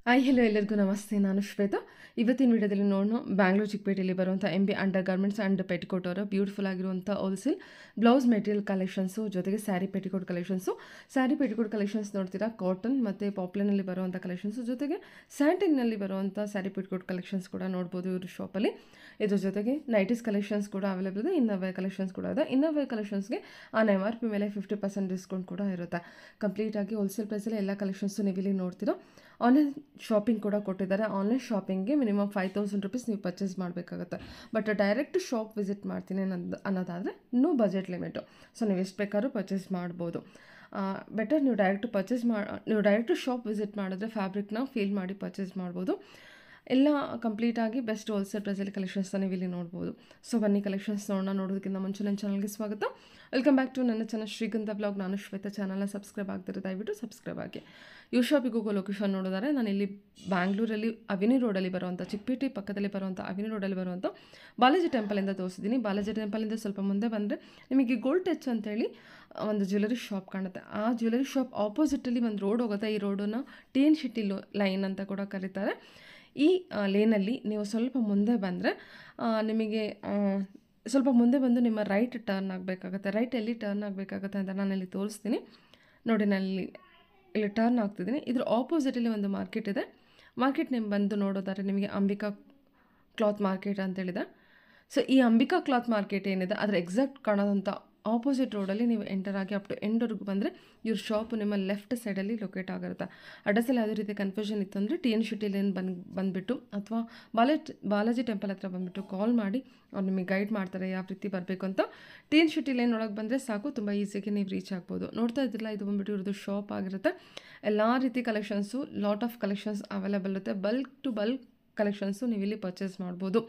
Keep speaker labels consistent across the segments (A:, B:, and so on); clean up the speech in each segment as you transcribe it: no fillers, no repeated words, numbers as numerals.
A: Hi hello ಎಲ್ಲರಿಗೂ ನಮಸ್ತೆ. ನಾನು ಶ್ವೇತಾ. ಇವತ್ತಿನ ವಿಡಿಯೋದಲ್ಲಿ ನೋಡೋಣ ಬ್ಯಾಂಗ್ಳೂರು ಚಿಕ್ಕಪೇಟೆಯಲ್ಲಿ ಬರುವಂಥ MB under garments and petticoat ಅವರ ಬ್ಯೂಟಿಫುಲ್ ಆಗಿರುವಂಥ ಹೋಲ್ಸೇಲ್ ಬ್ಲೌಸ್ ಮೆಟೀರಿಯಲ್ ಕಲೆಕ್ಷನ್ಸು, ಜೊತೆಗೆ sari petticoat collections. Sari petticoat collections ನೋಡ್ತೀರಾ, ಕಾಟನ್ ಮತ್ತು ಪಾಪ್ಲೈನಲ್ಲಿ ಬರುವಂಥ ಕಲೆಕ್ಷನ್ಸು, ಜೊತೆಗೆ ಸ್ಯಾಂಟಿನ್ನಲ್ಲಿ ಬರುವಂಥ ಸ್ಯಾರಿ ಪೆಟಿಕೋಟ್ ಕಲೆಕ್ಷನ್ಸ್ ಕೂಡ ನೋಡ್ಬೋದು ಇವ್ರ ಶಾಪಲ್ಲಿ. ಇದ್ರ ಜೊತೆಗೆ ನೈಟೀಸ್ ಕಲೆಕ್ಷನ್ಸ್ ಕೂಡ ಅವೈಲೇಬಲ್ ಇದೆ, ಇನ್ನರ್ವೇರ್ ಕಲೆಕ್ಷನ್ಸ್ ಕೂಡ ಇದೆ. ಇನ್ನರ್ವೇರ್ ಕಲೆಕ್ಷನ್ಸ್ಗೆ ಆನ್ MRP ಮೇಲೆ 50% ಡಿಸ್ಕೌಂಟ್ ಕೂಡ ಇರುತ್ತೆ. ಕಂಪ್ಲೀಟಾಗಿ ಹೋಲ್ಸೇಲ್ ಪ್ರೈಸಲ್ಲಿ ಎಲ್ಲ ಕಲೆಕ್ಷನ್ಸು ನೀವು ಇಲ್ಲಿ ನೋಡ್ತೀರಾ. ಆನ್ಲೈನ್ ಶಾಪಿಂಗ್ ಕೂಡ ಕೊಟ್ಟಿದ್ದಾರೆ. ಆನ್ಲೈನ್ ಶಾಪಿಂಗ್ಗೆ ಮಿನಿಮಮ್ 5000 ರುಪೀಸ್ ನೀವು ಪರ್ಚೇಸ್ ಮಾಡಬೇಕಾಗುತ್ತೆ. ಬಟ್ ಡೈರೆಕ್ಟ್ ಶಾಪ್ ವಿಸಿಟ್ ಮಾಡ್ತೀನಿ ಅನ್ನೋದಾದರೆ ನೋ ಬಜೆಟ್ ಲಿಮಿಟು. ಸೊ ನೀವು ಎಷ್ಟು ಬೇಕಾದ್ರೂ ಪರ್ಚೇಸ್ ಮಾಡ್ಬೋದು. ಬೆಟರ್ ನೀವು ಡೈರೆಕ್ಟ್ ಶಾಪ್ ವಿಸಿಟ್ ಮಾಡಿದ್ರೆ ಫ್ಯಾಬ್ರಿಕ್ನ ಫೀಲ್ ಮಾಡಿ ಪರ್ಚೇಸ್ ಮಾಡ್ಬೋದು. ಎಲ್ಲ ಕಂಪ್ಲೀಟಾಗಿ ಬೆಸ್ಟ್ ಹೋಲ್ಸೇಲ್ ಪ್ರೈಸಲ್ಲಿ ಕಲೆಕ್ಷನ್ಸ್ನ ನೀವು ಇಲ್ಲಿ ನೋಡ್ಬೋದು. ಸೊ ಬನ್ನಿ ಕಲೆಕ್ಷನ್ಸ್ ನೋಡೋದಕ್ಕಿಂತ ಮುಂಚೆ ನನ್ನ ಚಾನಲ್ಗೆ ಸ್ವಾಗತ. ವೆಲ್ಕಮ್ ಬ್ಯಾಕ್ ಟು ನನ್ನ ಚಾನಲ್ ಶ್ರೀಗಂಧ ಬ್ಲಾಗ್. ನಾನು ಶ್ವೇತಾ. ಚಾನಲ್ನ ಸಬ್ಸ್ಕ್ರೈಬ್ ಆಗ್ತಿರೋ ದಯವಿಟ್ಟು ಸಬ್ಸ್ಕ್ರೈಬ್ ಆಗಿ. ಯು ಶಾಪಿಗೆ ಹೋಗೋ ಲೊಕೇಶನ್ ನೋಡಿದರೆ ನಾನು ಇಲ್ಲಿ ಬ್ಯಾಂಗ್ಳೂರಲ್ಲಿ ಅವಿನಿ ರೋಡಲ್ಲಿ ಬರುವಂಥ, ಚಿಕ್ಕಪೇಟೆ ಪಕ್ಕದಲ್ಲಿ ಬರುವಂಥ ಅವಿನಿ ರೋಡಲ್ಲಿ ಬರುವಂಥ ಬಾಲಾಜಿ ಟೆಂಪಲಿಂದ ತೋರಿಸಿದ್ದೀನಿ. ಬಾಲಾಜಿ ಟೆಂಪಲಿಂದ ಸ್ವಲ್ಪ ಮುಂದೆ ಬಂದರೆ ನಿಮಗೆ ಗೋಲ್ಡ್ ಟಚ್ ಅಂತೇಳಿ ಒಂದು ಜ್ಯುವೆಲರಿ ಶಾಪ್ ಕಾಣುತ್ತೆ. ಆ ಜ್ಯುವೆಲರಿ ಶಾಪ್ ಆಪೋಸಿಟಲ್ಲಿ ಒಂದು ರೋಡ್ ಹೋಗುತ್ತೆ. ಈ ರೋಡನ್ನು TN ಶೆಟ್ಟಿ ಲೈನ್ ಅಂತ ಕೂಡ ಕರೀತಾರೆ. ಈ ಲೇನಲ್ಲಿ ನೀವು ಸ್ವಲ್ಪ ಮುಂದೆ ಬಂದರೆ ನಿಮಗೆ ಸ್ವಲ್ಪ ಮುಂದೆ ಬಂದು ನಿಮ್ಮ ರೈಟ್ ಟರ್ನ್ ಆಗಬೇಕಾಗುತ್ತೆ. ರೈಟ್ ಎಲ್ಲಿ ಟರ್ನ್ ಆಗಬೇಕಾಗುತ್ತೆ ಅಂತ ನಾನಿಲ್ಲಿ ತೋರಿಸ್ತೀನಿ ನೋಡಿ. ನಾನು ಇಲ್ಲಿ ಟರ್ನ್ ಆಗ್ತಿದ್ದೀನಿ. ಇದ್ರ ಆಪೋಸಿಟಲ್ಲಿ ಒಂದು ಮಾರ್ಕೆಟ್ ಇದೆ. ಮಾರ್ಕೆಟ್ ನೀವು ಬಂದು ನೋಡೋದಾದ್ರೆ ನಿಮಗೆ ಅಂಬಿಕಾ ಕ್ಲಾತ್ ಮಾರ್ಕೆಟ್ ಅಂತೇಳಿದೆ. ಸೊ ಈ ಅಂಬಿಕಾ ಕ್ಲಾತ್ ಮಾರ್ಕೆಟ್ ಏನಿದೆ ಅದರ ಎಕ್ಸಾಕ್ಟ್ ಕಾಣೋದಂಥ ಆಪೋಸಿಟ್ ರೋಡಲ್ಲಿ ನೀವು ಎಂಟರ್ ಆಗಿ ಅಪ್ ಟು ಎಂಡ್ವರೆಗೂ ಬಂದರೆ ಇವ್ರ ಶಾಪು ನಿಮ್ಮ ಲೆಫ್ಟ್ ಸೈಡಲ್ಲಿ ಲೊಕೇಟ್ ಆಗಿರುತ್ತೆ. ಅಡ್ರೆಸ್ಸಲ್ಲಿ ಯಾವುದೇ ರೀತಿ ಕನ್ಫ್ಯೂಷನ್ ಇತ್ತು ಅಂದರೆ TN ಶೆಟ್ಟಿ ಲೈನ್ ಬಂದುಬಿಟ್ಟು ಅಥವಾ ಬಾಲಾಜಿ ಟೆಂಪಲ್ ಹತ್ರ ಬಂದುಬಿಟ್ಟು ಕಾಲ್ ಮಾಡಿ ಅವ್ರು ನಿಮಗೆ ಗೈಡ್ ಮಾಡ್ತಾರೆ ಯಾವ ರೀತಿ ಬರಬೇಕು ಅಂತ. TN ಶೆಟ್ಟಿ ಲೈನ್ ಒಳಗೆ ಬಂದರೆ ಸಾಕು, ತುಂಬ ಈಸಿಯಾಗಿ ನೀವು ರೀಚ್ ಆಗ್ಬೋದು. ನೋಡ್ತಾ ಇದ್ದಿಲ್ಲ, ಇದು ಬಂದುಬಿಟ್ಟು ಇವ್ರದ್ದು ಶಾಪ್ ಆಗಿರುತ್ತೆ. ಎಲ್ಲ ರೀತಿ collections, lot of collections available ಇರುತ್ತೆ. ಬಲ್ಕ್ ಟು ಬಲ್ಕ್ ಕಲೆಕ್ಷನ್ಸು ನೀವು ಇಲ್ಲಿ ಪರ್ಚೇಸ್ ಮಾಡ್ಬೋದು.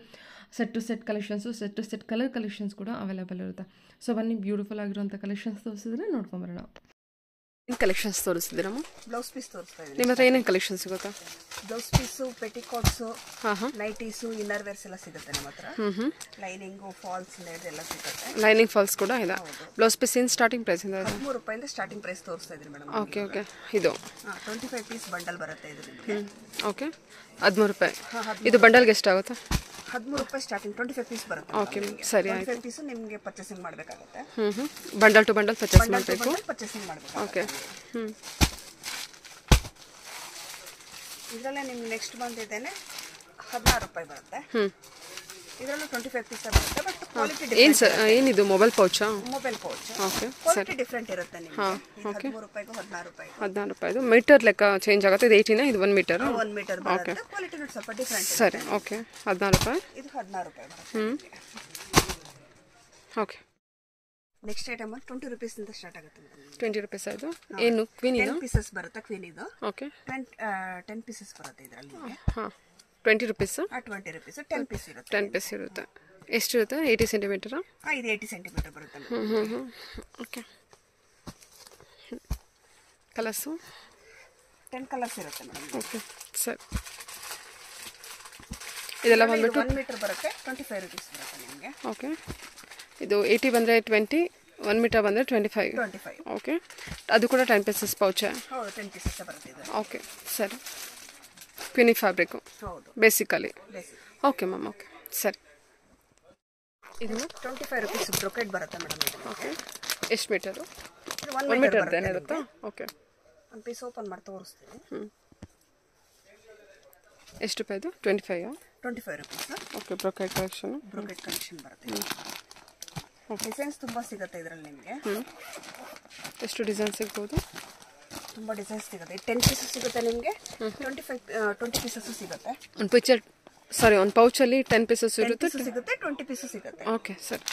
A: Set to set collections, set to set colour collections ಕೂಡ ಅವೈಲೇಬಲ್ ಇರುತ್ತೆ. ಸೊ ಬನ್ನಿ ಬ್ಯೂಟಿಫುಲ್ ಆಗಿರುವಂಥ ಕಲೆಕ್ಷನ್ಸ್ ತೋರಿಸಿದ್ರೆ ನೋಡ್ಕೊಂಬರೋಣ. ಏನು ಕಲೆಕ್ಷನ್ಸ್ ತೋರಿಸಿದ್ದೀರಮ್ಮ?
B: ಬ್ಲೌಸ್ ಪೀಸ್ ತೋರಿಸ್ತಾ ಇದ್ದೀನಿ.
A: ನಿಮ್ಮ ಹತ್ರ ಏನೇನು ಕಲೆಕ್ಷನ್ಸ್ ಸಿಗುತ್ತಾ?
B: Blouse piece, petticoats, nighties, inner wears ಎಲ್ಲ ಸಿಗುತ್ತೆ ನಮ್ಮ ಹತ್ರ. ಲೈನಿಂಗು, ಫಾಲ್ಸ್ ಎಲ್ಲ ಸಿಗುತ್ತೆ.
A: ಲೈನಿಂಗ್ ಫಾಲ್ಸ್ ಕೂಡ ಇದೆ. ಬ್ಲೌಸ್ ಪೀಸ್ ಏನು ಸ್ಟಾರ್ಟಿಂಗ್ ಪ್ರೈಸ್ ಇಂದ?
B: 13 ರೂಪಾಯಿಂದ ಸ್ಟಾರ್ಟಿಂಗ್ ಪ್ರೈಸ್ ತೋರಿಸ್ತಾ ಇದ್ದೀನಿ ಮೇಡಮ್.
A: Okay okay. ಇದು
B: 25 ಪೀಸ್ ಬಂಡಲ್ ಬರುತ್ತೆ ಇದು ನಿಮಗೆ.
A: ಓಕೆ, 13 ರೂಪಾಯಿ. ಇದು ಬಂಡಲ್ಗೆ ಎಷ್ಟಾಗುತ್ತೆ?
B: 13 ರೂಪಾಯಿ ಸ್ಟಾರ್ಟಿಂಗ್ 25 ಪೀಸ್ ಬರುತ್ತೆ.
A: ಓಕೆ ಸರಿ ಆಯ್ತು.
B: 25 ಪೀಸು ನಿಮಗೆ ಪರ್ಚೇಸಿಂಗ್ ಮಾಡಬೇಕಾಗುತ್ತೆ.
A: ಬಂಡಲ್ ಟು ಬಂಡಲ್ ಪರ್ಚೇಸ್ ಮಾಡಬೇಕು.
B: ಪರ್ಚೇಸಿಂಗ್ ಮಾಡಬೇಕು.
A: ಓಕೆ.
B: ಇದರಲ್ಲೇ ನಿಮ್ಗೆ ನೆಕ್ಸ್ಟ್ ಬಂದಿದ್ದೇನೆ 16 ರೂಪಾಯಿ ಬರುತ್ತೆ. ಇದರಲ್ಲೂ 25 ಪೀಸ್ ಬರುತ್ತೆ. ಬಟ್ ಕ್ವಾಲಿಟಿ
A: ಏನು ಸರ್, ಏನಿದು ಮೊಬೈಲ್ ಪೌಚಾ?
B: Mobile pouch.
A: Okay,
B: quality different ಇರುತ್ತೆ ನಿಮಗೆ. 13 ರೂಪಾಯಿಗೂ 16 ರೂಪಾಯಿ.
A: 16 ರೂಪಾಯಿದು ಮೀಟರ್ ಲೆಕ್ಕ ಚೇಂಜ್ ಆಗುತ್ತೆ. ಇದು 18, ಇದು 1 ಮೀಟರ್.
B: 1 ಮೀಟರ್ ಬರುತ್ತೆ. ಕ್ವಾಲಿಟಿ ಸ್ವಲ್ಪ ಡಿಫರೆಂಟ್.
A: ಸರಿ, ಓಕೆ. 16 ರೂಪಾಯಿ.
B: ಇದು 16 ರೂಪಾಯಿ ಬರುತ್ತೆ.
A: ಓಕೆ.
B: ನೆಕ್ಸ್ಟ್ ಐಟಮ್ 20 ರೂಪೀಸ್ ಇಂದ ಸ್ಟಾರ್ಟ್ ಆಗುತ್ತೆ ಮೇಡಮ್.
A: 20 ರೂಪೀಸ್ ಇದು ಏನು ಕ್ವೀನ್ ಇದು?
B: 10 ಪೀಸಸ್ ಬರುತ್ತೆ ಕ್ವೀನ್ ಇದು.
A: ಓಕೆ.
B: 10 ಪೀಸಸ್ ಬರುತ್ತೆ ಇದರಲ್ಲಿ.
A: ಹಾಂ, 20 ರೂಪೀಸ್.
B: 20 ರೂಪೀಸ್ 10 ಪೀಸ್ ಇರುತ್ತೆ.
A: 10 ಪೀಸ್ ಇರುತ್ತೆ. ಎಷ್ಟಿರುತ್ತೆ? 80 ಸೆಂಟಿಮೀಟರಾ?
B: ಇದು 80 ಸೆಂಟಿಮೀಟರ್ ಬರುತ್ತೆ.
A: ಓಕೆ. ಕಲರ್ಸು
B: 10 ಕಲರ್ಸ್ ಇರುತ್ತೆ ಮೇಡಮ್.
A: ಓಕೆ ಸರಿ. ಇದೆಲ್ಲ ಬಂದ್ಬಿಟ್ಟು
B: 1 ಮೀಟರ್ ಬರುತ್ತೆ. 25 ರೂಪೀಸ್ ಬರುತ್ತೆ ನಿಮಗೆ.
A: ಓಕೆ. ಇದು 80 ಬಂದರೆ 20, 1 ಮೀಟರ್ ಬಂದರೆ 25. ಓಕೆ. ಅದು ಕೂಡ 10 ಪೀಸಸ್ ಪೌಚಾ?
B: ಹೌದು, 10 ಪೀಸಸ್ ಬರುತ್ತೆ ಇದು.
A: ಓಕೆ ಸರಿ. ಕ್ವಿನಿ ಫ್ಯಾಬ್ರಿಕ್ಕು
B: ಹೌದು,
A: ಬೇಸಿಕಲಿ. Okay ma'am. ಓಕೆ ಸರಿ. ಇದು
B: 25 ರೂಪೀಸ್ ಬ್ರೊಕೆಟ್ ಬರುತ್ತೆ ಮೇಡಮ್.
A: ಓಕೆ. ಎಷ್ಟು ಮೀಟರು?
B: 1 ಮೀಟರ್
A: ಇರುತ್ತಾ? ಓಕೆ.
B: ಒಂದು ಪೀಸ್ ಓಪನ್ ಮಾಡಿ ತೋರಿಸ್ತೀನಿ.
A: ಎಷ್ಟು ರೂಪಾಯಿದು? 25.
B: 25 ರೂಪೀಸ್.
A: ಓಕೆ. ಬ್ರೊಕೆಟ್ ಕಲೆಕ್ಷನ್
B: ಬರುತ್ತೆ. ಡಿಸೈನ್ಸ್ ತುಂಬ ಸಿಗುತ್ತೆ ಇದರಲ್ಲಿ ನಿಮಗೆ.
A: ಎಷ್ಟು ಡಿಸೈನ್ ಸಿಗ್ಬೋದು?
B: ತುಂಬ ಡಿಸೈನ್ಸ್ ಸಿಗುತ್ತೆ. 10 ಪೀಸಸ್ ಸಿಗುತ್ತೆ ನಿಮಗೆ. 20 ಪೀಸಸ್ ಸಿಗುತ್ತೆ.
A: ಒಂದು ಪಿಕ್ಚರ್ ಒಂದು ಪೌಚಲ್ಲಿ 10 ಪೀಸಸ್ ಇರುತ್ತೆ.
B: 20 ಪೀಸಸ್ ಸಿಗುತ್ತೆ.
A: ಓಕೆ ಸರಿ.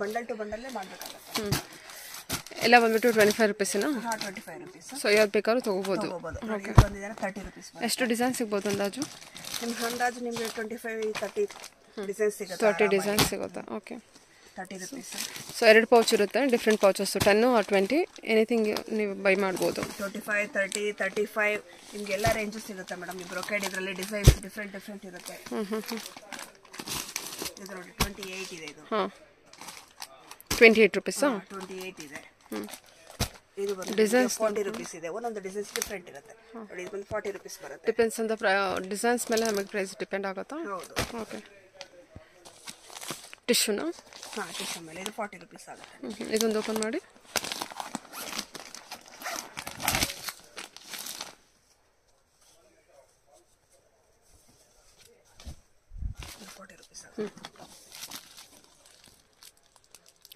B: ಬಂಡಲ್ ಟು ಬಂಡಲ್ಲೇ ಮಾಡಬೇಕಾಗುತ್ತೆ.
A: ಎಲ್ಲ ಬಂದ್ಬಿಟ್ಟು 25 ರೂಪೀಸಿನ?
B: 25 ರೂಪೀಸ್.
A: ಸೊ ಯಾವ್ದು ಬೇಕಾದ್ರೂ ತೊಗೋಬೋದು.
B: ಓಕೆ. ಬಂದಿದ್ದಾರೆ 30 ರೂಪೀಸ್.
A: ಎಷ್ಟು ಡಿಸೈನ್ ಸಿಗ್ಬೋದು ಅಂದಾಜು?
B: ನಿಮ್ಗೆ ಅಂದಾಜು ನಿಮಗೆ 25-30 ಡಿಸೈನ್ಸ್ ಸಿಗುತ್ತೆ.
A: 30 ಡಿಸೈನ್ ಸಿಗುತ್ತಾ? ಓಕೆ.
B: 30 ರೂಪೀಸ್.
A: ಸೊ 2 ಪೌಚ್ ಇರುತ್ತೆ, ಡಿಫ್ರೆಂಟ್ ಪೌಚಸ್ಸು, 10 or 20 ಎನಿಥಿಂಗ್ ನೀವು ಬೈ ಮಾಡ್ಬೋದು.
B: 25, 30, 35 ನಿಮ್ಗೆ ಎಲ್ಲ ರೇಂಜಸ್ ಸಿಗುತ್ತೆ ಮೇಡಮ್. ಈ ಬ್ರೊಕೆಡ್ ಇದರಲ್ಲಿ ಡಿಸೈನ್ಸ್ ಡಿಫ್ರೆಂಟ್ ಇರುತ್ತೆ. ಇದು ನೋಡಿ 28 ಇದೆ ಇದು.
A: ಹಾಂ, 28 ರೂಪೀಸಾ?
B: 28 ಇದೆ. ಇದು ಬಂದು
A: ಡಿಸೈನ್ಸ್
B: 40 ರೂಪೀಸ್ ಇದೆ. ಒಂದೊಂದು ಡಿಸೈನ್ಸ್ ಡಿಫ್ರೆಂಟ್ ಇರುತ್ತೆ ನೋಡಿ. ಇದು ಬಂದು 40 ರೂಪೀಸ್ ಬರುತ್ತೆ.
A: ಡಿಪೆಂಡ್ಸ್ ಆನ್ ದ ಡಿಸೈನ್ಸ್ ಮೇಲೆ ನಮಗೆ ಪ್ರೈಸ್ ಡಿಪೆಂಡ್ ಆಗುತ್ತಾ?
B: ಹೌದು.
A: ಓಕೆ. ಟಿಶ್ಯೂನಾ?
B: ಹಾಂ, ಟಿಶ್ಯೂ ಮೇಲೆ ಇದು 40 ರೂಪೀಸ್ ಆಗುತ್ತೆ.
A: ಇದೊಂದು ಓಪನ್ ಮಾಡಿ.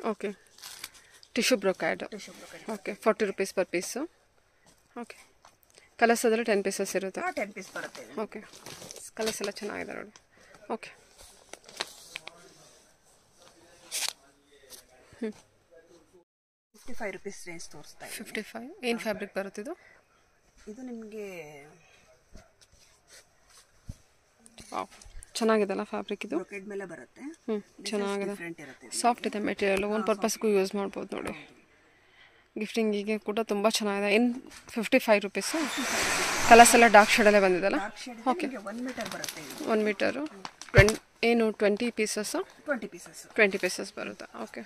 A: Okay. Tissue brocade. Okay, 40 rupees per piece. Okay. Colours ಅದರಲ್ಲಿ 10 ಪೀಸಸ್ ಇರುತ್ತೆ.
B: 10 ಪೀಸ್ ಬರುತ್ತೆ.
A: ಓಕೆ. ಕಲರ್ಸ್ ಎಲ್ಲ ಚೆನ್ನಾಗಿದೆ ನೋಡಿ. ಓಕೆ.
B: 55 ರೂಪೀಸ್ ರೇಂಜ್ ತೋರಿಸ್ತಾ ಇದೆ.
A: 55. ಏನು ಫ್ಯಾಬ್ರಿಕ್ ಬರುತ್ತೆ ಇದು?
B: ಇದು ನಿಮಗೆ
A: ಚೆನ್ನಾಗಿದೆಲ್ಲ ಫ್ಯಾಬ್ರಿಕ್ ಇದು?
B: ಬ್ರೊಕೆಡ್ ಮೇಲೆ ಬರುತ್ತೆ.
A: ಚೆನ್ನಾಗಿದೆ.
B: ಡಿಫ್ರೆಂಟ್ ಇರುತ್ತೆ.
A: ಸಾಫ್ಟ್ ಇದೆ ಮೆಟೀರಿಯಲ್. ಒಂದು ಪರ್ಪಸ್ಗೂ ಯೂಸ್ ಮಾಡ್ಬೋದು ನೋಡಿ. ಗಿಫ್ಟಿಂಗಿಗೆ ಕೂಡ ತುಂಬ ಚೆನ್ನಾಗಿದೆ. ಇನ್ನು 55 ರೂಪೀಸು. ಕಲರ್ಸ್ ಎಲ್ಲ ಡಾರ್ಕ್ ಶೇಡಲ್ಲೇ ಬಂದಿದೆಲ್ಲ? ಓಕೆ.
B: 1 ಮೀಟರ್ ಬರುತ್ತೆ.
A: 1 ಮೀಟರು ಏನು 20 ಪೀಸಸ್ಸು? 20 ಪೀಸಸ್ ಬರುತ್ತೆ. ಓಕೆ,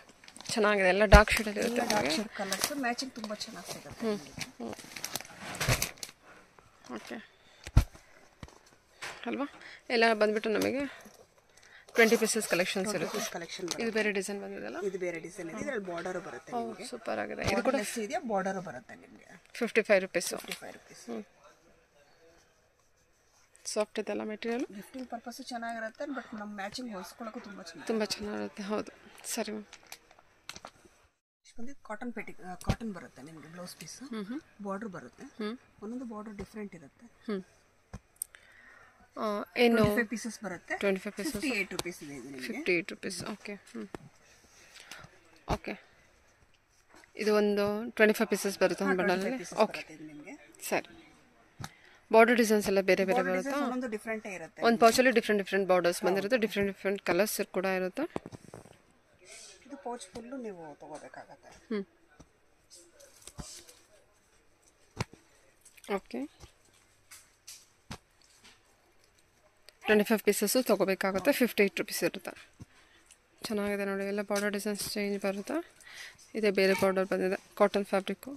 A: ಚೆನ್ನಾಗಿದೆ. ಎಲ್ಲ ಡಾರ್ಕ್ ಶೇಡಲ್ಲಿ ಇರುತ್ತೆ.
B: ಡಾರ್ಕ್ ಶೇಡ್ ಕಲರ್ಸ್ ಮ್ಯಾಚಿಂಗ್ ತುಂಬ ಚೆನ್ನಾಗಿ ಸಿಗುತ್ತೆ.
A: ಓಕೆ ಅಲ್ವಾ? ಎಲ್ಲ ಬಂದ್ಬಿಟ್ಟು ನಮಗೆ 20 ಪೀಸಸ್ ಕಲೆಕ್ಷನ್ಸ್ ಇರುತ್ತೆ. ಇದು ಬೇರೆ ಡಿಸೈನ್ ಬಂದಿದೆಲ್ಲ?
B: ಇದು ಬೇರೆ ಡಿಸೈನ್ ಇದೆ. ಇದರಲ್ಲಿ ಬಾರ್ಡರ್ ಬರುತ್ತೆ ನಿಮಗೆ.
A: ಸೂಪರ್ ಆಗಿದೆ. ಇದು ಕೂಡ
B: ಇದೆ, ಬಾರ್ಡರ್ ಬರುತ್ತೆ ನಿಮಗೆ.
A: 55 ರೂಪೀಸು.
B: 55 ರೂಪೀಸ್.
A: ಸಾಫ್ಟ್ ಇದೆಲ್ಲ ಮೆಟೀರಿಯಲ್.
B: ಗಿಫ್ಟಿಂಗ್ ಪರ್ಪಸ್ ಚೆನ್ನಾಗಿರುತ್ತೆ, ಬಟ್ ನಮ್ಮ ಮ್ಯಾಚಿಂಗ್ ಹೊಲಿಸ್ಕೊಳ್ಳೋಕೆ
A: ತುಂಬ ಚೆನ್ನಾಗಿರುತ್ತೆ. ಹೌದು, ಸರಿ ಮ್ಯಾಮ್.
B: ಕಾಟನ್ ಬರುತ್ತೆ ನಿಮಗೆ. ಬ್ಲೌಸ್ ಪೀಸ್ ಬಾರ್ಡರ್ ಬರುತ್ತೆ. ಒಂದೊಂದು ಬಾರ್ಡರ್ ಡಿಫ್ರೆಂಟ್ ಇರುತ್ತೆ.
A: ಏನು
B: 25 ಪೀಸಸ್ ಬರುತ್ತೆ.
A: 25 ಪೀಸಸ್.
B: 58 ರೂಪೀಸ್ ಇದೆ ಇದು ನಿಮಗೆ.
A: 58 ರೂಪೀಸ್. ಓಕೆ. ಓಕೆ. ಇದು ಒಂದು 25 ಪೀಸಸ್ ಬರುತ್ತೆ ಒಂದು ಬಂಡಲಲ್ಲಿ. ಓಕೆ, ಸರಿ. ಬಾರ್ಡರ್ ಡಿಸೈನ್ಸ್ ಎಲ್ಲ ಬೇರೆ ಬೇರೆ ಬರುತ್ತೆ.
B: ಒಂದೊಂದು ಡಿಫ್ರೆಂಟ್ ಇರುತ್ತೆ.
A: ಒಂದು ಪೌಚಲ್ಲಿ ಡಿಫ್ರೆಂಟ್ ಬಾರ್ಡರ್ಸ್ ಬಂದಿರುತ್ತೆ. ಡಿಫ್ರೆಂಟ್ ಕಲರ್ಸ್ ಕೂಡ ಇರುತ್ತೆ.
B: ಇದು ಪೌಚ್ ಫುಲ್ಲು ನೀವು ತಗೋಬೇಕಾಗತ್ತೆ.
A: ಓಕೆ. 25 ಪೀಸಸ್ಸು ತೊಗೋಬೇಕಾಗುತ್ತೆ. 58 ರೂಪೀಸ್ ಇರುತ್ತೆ. ಚೆನ್ನಾಗಿದೆ ನೋಡಿ. ಎಲ್ಲ ಬಾರ್ಡರ್ ಡಿಸೈನ್ಸ್ ಚೇಂಜ್ ಬರುತ್ತೆ. ಇದೇ ಬೇರೆ ಬಾರ್ಡರ್ ಬಂದಿದೆ. Cotton fabric.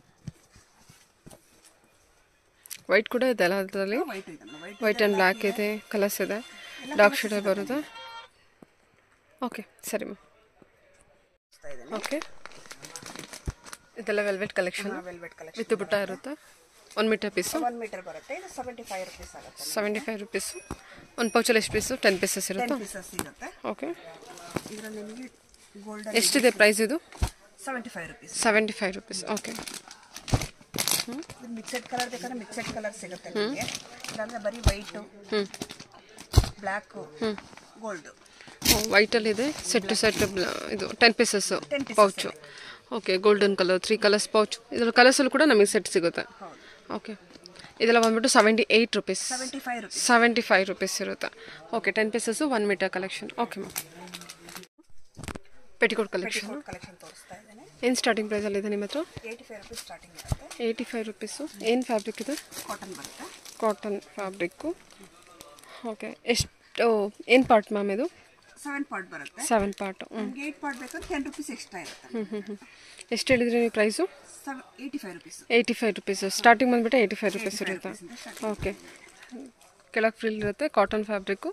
A: ವೈಟ್ ಕೂಡ ಇದೆ ಅಲ್ಲ ಅದರಲ್ಲಿ? ವೈಟ್ ಆ್ಯಂಡ್ ಬ್ಲ್ಯಾಕ್ ಇದೆ. ಕಲರ್ಸ್ ಇದೆ. ಡಾರ್ಕ್ ಶೇಡ್ ಬರುತ್ತೆ. ಓಕೆ, ಸರಿ ಮ್ಯಾಮ್. ಓಕೆ. ಇದೆಲ್ಲ ವೆಲ್ವೆಟ್ ಕಲೆಕ್ಷನ್ ವಿತ್ ಬುಟ್ಟ ಇರುತ್ತೆ. 1 ಮೀಟರ್ ಪೀಸು.
B: 1 ಮೀಟರ್ ಬರುತ್ತೆ. ಇದು 75 ರೂಪೀಸ್ ಆಗುತ್ತೆ.
A: 75 ರೂಪೀಸು. ಒಂದು ಪೌಚಲ್ಲಿ ಎಷ್ಟು ಪೀಸು? 10 ಪೀಸಸ್ ಇರುತ್ತೆ.
B: 10 ಪೀಸಸ್ ಇರುತ್ತೆ.
A: ಓಕೆ.
B: ಇದರಲ್ಲಿ ನಿಮಗೆ ಗೋಲ್ಡನ್
A: ಎಷ್ಟಿದೆ ಪ್ರೈಸ್ ಇದು?
B: 75 rupees.
A: 75 rupees. Okay.
B: Mixed colour ಬೇಕಾದ್ರೆ ಮಿಕ್ಸೆಡ್ ಕಲರ್ ಸಿಗುತ್ತೆ ನಿಮಗೆ. ಇಲ್ಲಾಂದ್ರೆ ಬರೀ ವೈಟು, ಬ್ಲ್ಯಾಕು, ಗೋಲ್ಡು.
A: ವೈಟಲ್ಲಿದೆ. ಸೆಟ್ ಇದು 10 pieces pouch. Okay. Golden colour 3 colours pouch. ಇದರ ಕಲರ್ಸಲ್ಲೂ ಕೂಡ ನಮಗೆ ಸೆಟ್ ಸಿಗುತ್ತೆ. ಓಕೆ. ಇದೆಲ್ಲ ಬಂದ್ಬಿಟ್ಟು 78 ರೂಪೀಸ್. 75 ರೂಪೀಸ್ ಇರುತ್ತೆ. Okay. 10 pieces 1 metre collection. Okay ma'am. Petticoat collection
B: ತೋರಿಸ್ತಾ ಇದ್ದೇನೆ.
A: ಏನು ಸ್ಟಾರ್ಟಿಂಗ್ ಪ್ರೈಸಲ್ಲಿದೆ ನಿಮ್ಮ ಹತ್ರ?
B: 85 ರೂಪೀಸ್ ಸ್ಟಾರ್ಟಿಂಗ್ ಇರುತ್ತೆ.
A: 85 ರೂಪೀಸು. ಏನು ಫ್ಯಾಬ್ರಿಕ್ ಇದೆ?
B: ಕಾಟನ್ ಬರುತ್ತೆ.
A: Cotton fabric. ಓಕೆ. ಎಷ್ಟು ಏನು ಪಾರ್ಟ್ ಮ್ಯಾಮ್ ಇದು?
B: 7 ಪಾರ್ಟ್ ಬರುತ್ತೆ.
A: 7 ಪಾರ್ಟು.
B: 8 ಪಾರ್ಟ್ ಬೇಕಾದ್ರೆ 10 ರೂಪೀಸ್ ಎಕ್ಸ್ಟ್ರಾ ಇರುತ್ತೆ.
A: ಎಷ್ಟು ಹೇಳಿದ್ರಿ ನೀವು ಪ್ರೈಸು?
B: 85 ರೂಪೀಸ್.
A: 85 ರೂಪೀಸು. ಸ್ಟಾರ್ಟಿಂಗ್ ಬಂದುಬಿಟ್ಟು 85 ರೂಪೀಸ್ ಇರುತ್ತೆ. ಓಕೆ. ಕೆಳಗೆ ಫ್ರಿಲ್ ಇರುತ್ತೆ. Cotton fabric.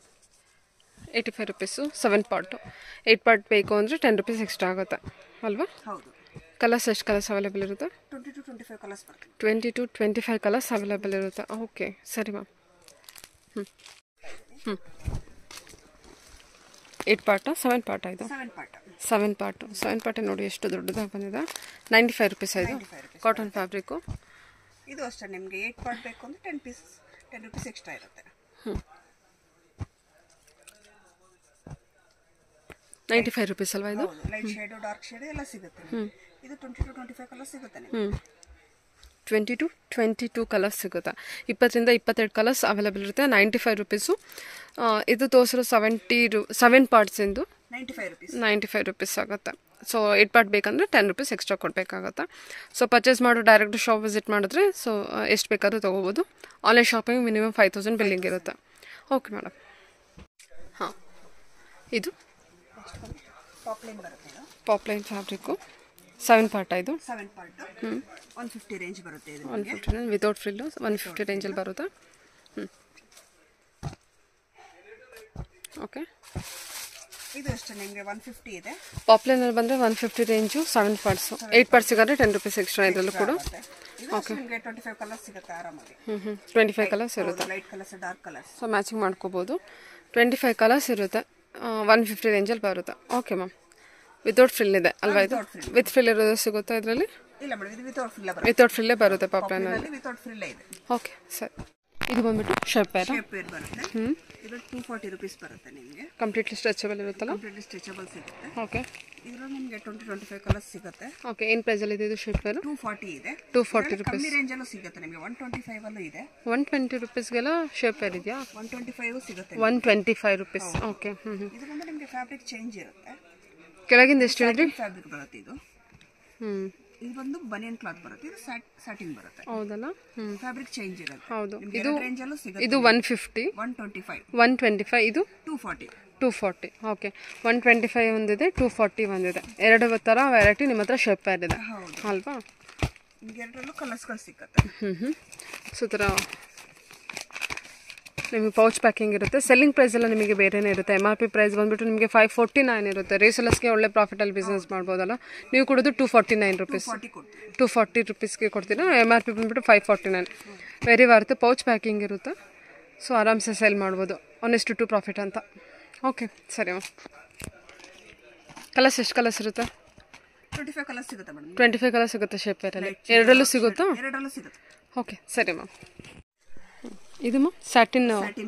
A: 85 rupees. 7 part. 8 part ಬೇಕು ಅಂದರೆ 10 ರೂಪೀಸ್ ಎಕ್ಸ್ಟ್ರಾ ಆಗುತ್ತೆ ಅಲ್ವಾ?
B: ಹೌದು.
A: ಕಲರ್ಸ್ ಎಷ್ಟು ಕಲರ್ಸ್ ಅವೈಲೇಬಲ್ ಇರುತ್ತೆ?
B: 20 to 25 ಕಲರ್ಸ್ ಬರುತ್ತೆ.
A: 20 to 25 ಕಲರ್ಸ್ ಅವೈಲೇಬಲ್ ಇರುತ್ತೆ. ಓಕೆ, ಸರಿ ಮ್ಯಾಮ್. 8 ಪಾರ್ಟಾ 7 ಪಾರ್ಟಾ ಇದು? 7 ಪಾರ್ಟು. 7 ಪಾರ್ಟ್ ನೋಡಿ ಎಷ್ಟು ದೊಡ್ಡದಾಗಿ ಬಂದಿದೆ. 95 ರೂಪೀಸ್ ಇದು. Cotton fabric.
B: ಇದು ಅಷ್ಟೇ ನಿಮಗೆ 8 ಪಾರ್ಟ್ ಬೇಕು ಅಂದರೆ 10 ರೂಪೀಸ್ ಎಕ್ಸ್ಟ್ರಾ ಇರುತ್ತೆ.
A: 95 ರೂಪೀಸ್ ಅಲ್ವಾ ಇದು?
B: ಲೈಟ್ ಶೇಡು ಡಾರ್ಕ್ ಶೇಡು ಎಲ್ಲ ಸಿಗುತ್ತೆ. ಇದು 20 to 25 ಕಲರ್ಸ್ ಸಿಗುತ್ತೆ ನಿಮಗೆ.
A: 20 to 22 ಕಲರ್ಸ್ ಸಿಗುತ್ತೆ. 20 ರಿಂದ 22 ಕಲರ್ಸ್ ಅವೈಲೇಬಲ್ ಇರುತ್ತೆ. 95 ರೂಪೀಸು. ಇದು ತೋರಿಸಿರೋ 7 ಪಾರ್ಟ್ಸಿಂದು 95 ರೂಪೀಸ್ ಆಗುತ್ತೆ. ಸೊ 8 ಪಾರ್ಟ್ ಬೇಕಂದರೆ 10 ರೂಪೀಸ್ ಎಕ್ಸ್ಟ್ರಾ ಕೊಡಬೇಕಾಗತ್ತೆ. ಸೊ ಪರ್ಚೇಸ್ ಮಾಡೋ ಡೈರೆಕ್ಟ್ ಶಾಪ್ ವಿಸಿಟ್ ಮಾಡಿದ್ರೆ ಸೊ ಎಷ್ಟು ಬೇಕಾದ್ರೂ ತೊಗೋಬೋದು. ಆನ್ಲೈನ್ ಶಾಪಿಂಗ್ ಮಿನಿಮಮ್ 5000 ಬಿಲ್ಲಿಂಗ್ ಇರುತ್ತೆ. Okay madam. ಇದು ಪಾಪ್ಲೈನ್ ಫ್ಯಾಬ್ರಿಕ್ಕು. 7 ಪಾರ್ಟ್ ಇದು
B: 7 ಪಾರ್ಟ್ 150 ರೇಂಜ್ ಬರುತ್ತೆ ಇದು.
A: 150 ವಿತೌಟ್ ಫ್ರಿಲ್ಲು 150 ರೇಂಜಲ್ಲಿ ಬರುತ್ತೆ. ಓಕೆ,
B: ಇದು ಅಷ್ಟೇ ನಿಮಗೆ 150 ಇದೆ.
A: ಪಾಪ್ಲೈನಲ್ಲಿ ಬಂದರೆ 150 ರೇಂಜು 7 ಪಾರ್ಟ್ಸು. 8 ಪಾರ್ಟ್ಸ್ ಸಿಗೋದ್ರೆ 10 ರೂಪೀಸ್ ಎಕ್ಸ್ಟ್ರಾ ಇದರಲ್ಲೂ ಕೂಡ.
B: ಓಕೆ, ನಿಮಗೆ 25 ಕಲರ್ಸ್ ಸಿಗುತ್ತೆ ಆರಾಮಾಗಿ.
A: 25 ಕಲರ್ಸ್ ಇರುತ್ತೆ.
B: Light colours, dark colours,
A: so matching ಮಾಡ್ಕೋಬೋದು. 25 ಕಲರ್ಸ್ ಇರುತ್ತೆ. 150 ರೇಂಜಲ್ಲಿ ಬರುತ್ತೆ. ಓಕೆ ಮ್ಯಾಮ್, ವಿತೌಟ್ ಫ್ರಿಲ್ ಇದೆ ಅಲ್ವಾ ಇದು? ವಿತ್ ಫ್ರಿಲ್ ಇರೋದು ಸಿಗುತ್ತಾ ಇದರಲ್ಲಿ?
B: ಇಲ್ಲ ಮೇಡಮ್, ಇದು ವಿತೌಟ್ ಫ್ರಿಲ್ ಬರುತ್ತೆ.
A: ವಿತೌಟ್ ಫ್ರಿಲ್ಲೇ ಬರುತ್ತೆ ಪಾಪ್ಲೈನಲ್ಲಿ.
B: ವಿತೌಟ್ ಫ್ರಿಲ್ ಇದೆ.
A: ಓಕೆ ಸರಿ. ಇದು ಬಂದ್ಬಿಟ್ಟು ಶೇಪ್ ಪೇರ್
B: ಬರುತ್ತೆ. ಇದು 240 ರೂಪೀಸ್ ಬರುತ್ತೆ ನಿಮಗೆ.
A: ಕಂಪ್ಲೀಟ್ಲಿ ಸ್ಟ್ರೆಚಬಲ್ ಇರುತ್ತಲ್ಲ?
B: ಕಂಪ್ಲೀಟ್ಲಿ ಸ್ಟ್ರೆಚಬಲ್ ಸಿಗುತ್ತೆ.
A: ಓಕೆ,
B: ಇದರಲ್ಲಿ ನಿಮಗೆ 20-25 ಕಲರ್ಸ್ ಸಿಗುತ್ತೆ.
A: ಓಕೆ, ಏನು ಪ್ರೈಸಲ್ಲಿ ಇದೆ ಇದು ಶೇಪ್ ಪೇರ್?
B: 240 ಇದೆ.
A: 240 ರೂಪೀಸ್.
B: ಕಮ್ಮಿ ರೇಂಜಲ್ಲೂ ಸಿಗುತ್ತೆ ನಿಮಗೆ. 125 ಅಲ್ಲೂ ಇದೆ.
A: 120 ರೂಪೀಸ್ಗೆಲ್ಲ ಶೇಪ್ ಪೇರ್ ಇದೆಯಾ?
B: 125 ಸಿಗುತ್ತೆ.
A: 125 ರೂಪೀಸ್. ಓಕೆ.
B: ಇದು ಬಂದು ನಿಮಗೆ ಫ್ಯಾಬ್ರಿಕ್ ಚೇಂಜ್ ಇರುತ್ತೆ.
A: ಕೆಳಗಿಂದ ಎಷ್ಟು ಹೇಳಿದ್ರಿ?
B: ಫ್ಯಾಬ್ರಿಕ್ ಬರುತ್ತೆ ಇದು. ಇದು ಬಂದು ಬನಿಯನ್ ಕ್ಲಾತ್ ಬರುತ್ತೆ. ಇದು ಸ್ಯಾಟಿನ್ ಬರುತ್ತೆ.
A: ಹೌದಲ್ಲ?
B: ಫ್ಯಾಬ್ರಿಕ್ ಚೇಂಜ್ ಇರುತ್ತೆ.
A: ಹೌದು.
B: ಇದು ರೇಂಜ್ ಅಲ್ಲೂ ಸಿಗುತ್ತೆ.
A: ಇದು 150, 125. ಇದು 240. ಓಕೆ, 125 ಒಂದಿದೆ, 240 ಒಂದಿದೆ. ಎರಡು ಥರ ವೆರೈಟಿ ನಿಮ್ಮ ಹತ್ರ ಶೇಪ್ ಪೇರ್ ಇದೆ ಅಲ್ವಾ?
B: ನಿಮಗೆ ಎರಡರಲ್ಲೂ ಕಲರ್ಸ್ಗಳು ಸಿಗುತ್ತೆ.
A: ಸೊ ಥರ ನಿಮಗೆ ಪೌಚ್ ಪ್ಯಾಕಿಂಗ್ ಇರುತ್ತೆ. ಸೆಲ್ಲಿಂಗ್ ಪ್ರೈಸ್ ಎಲ್ಲ ನಿಮಗೆ ಬೇರೆನೇ ಇರುತ್ತೆ. MRP ಪ್ರೈಸ್ ಬಂದುಬಿಟ್ಟು ನಿಮಗೆ 549 ಇರುತ್ತೆ. ರೀಸೆಲರ್ಸ್ಗೆ ಒಳ್ಳೆ ಪ್ರಾಫಿಟಲ್ಲಿ ಬಿಸ್ನೆಸ್ ಮಾಡ್ಬೋದಲ್ಲ. ನೀವು ಕೊಡೋದು 249 ರೂಪೀಸ್, 240 ರೂಪೀಸ್ಗೆ ಕೊಡ್ತೀರಾ. MRP ಬಂದುಬಿಟ್ಟು 549. Very worth. ಪೌಚ್ ಪ್ಯಾಕಿಂಗ್ ಇರುತ್ತೆ. ಸೊ ಆರಾಮ್ಸೆ ಸೇಲ್ ಮಾಡ್ಬೋದು. 1:2 ಪ್ರಾಫಿಟ್ ಅಂತ. ಓಕೆ ಸರಿ ಮ್ಯಾಮ್. ಕಲರ್ಸ್ ಎಷ್ಟು ಕಲರ್ಸ್ ಇರುತ್ತೆ?
B: 25 ಕಲರ್ಸ್ ಸಿಗುತ್ತೆ ಮೇಡಮ್.
A: 25 ಕಲರ್ಸ್ ಸಿಗುತ್ತೆ ಶೇಪ್ ಪೇರಲ್ಲಿ. ಎರಡರಲ್ಲೂ ಸಿಗುತ್ತಾ?
B: ಎರಡರಲ್ಲೂ ಸಿಗುತ್ತೆ.
A: ಓಕೆ ಸರಿ ಮ್ಯಾಮ್. ಇದು ಸ್ಯಾಟಿನ್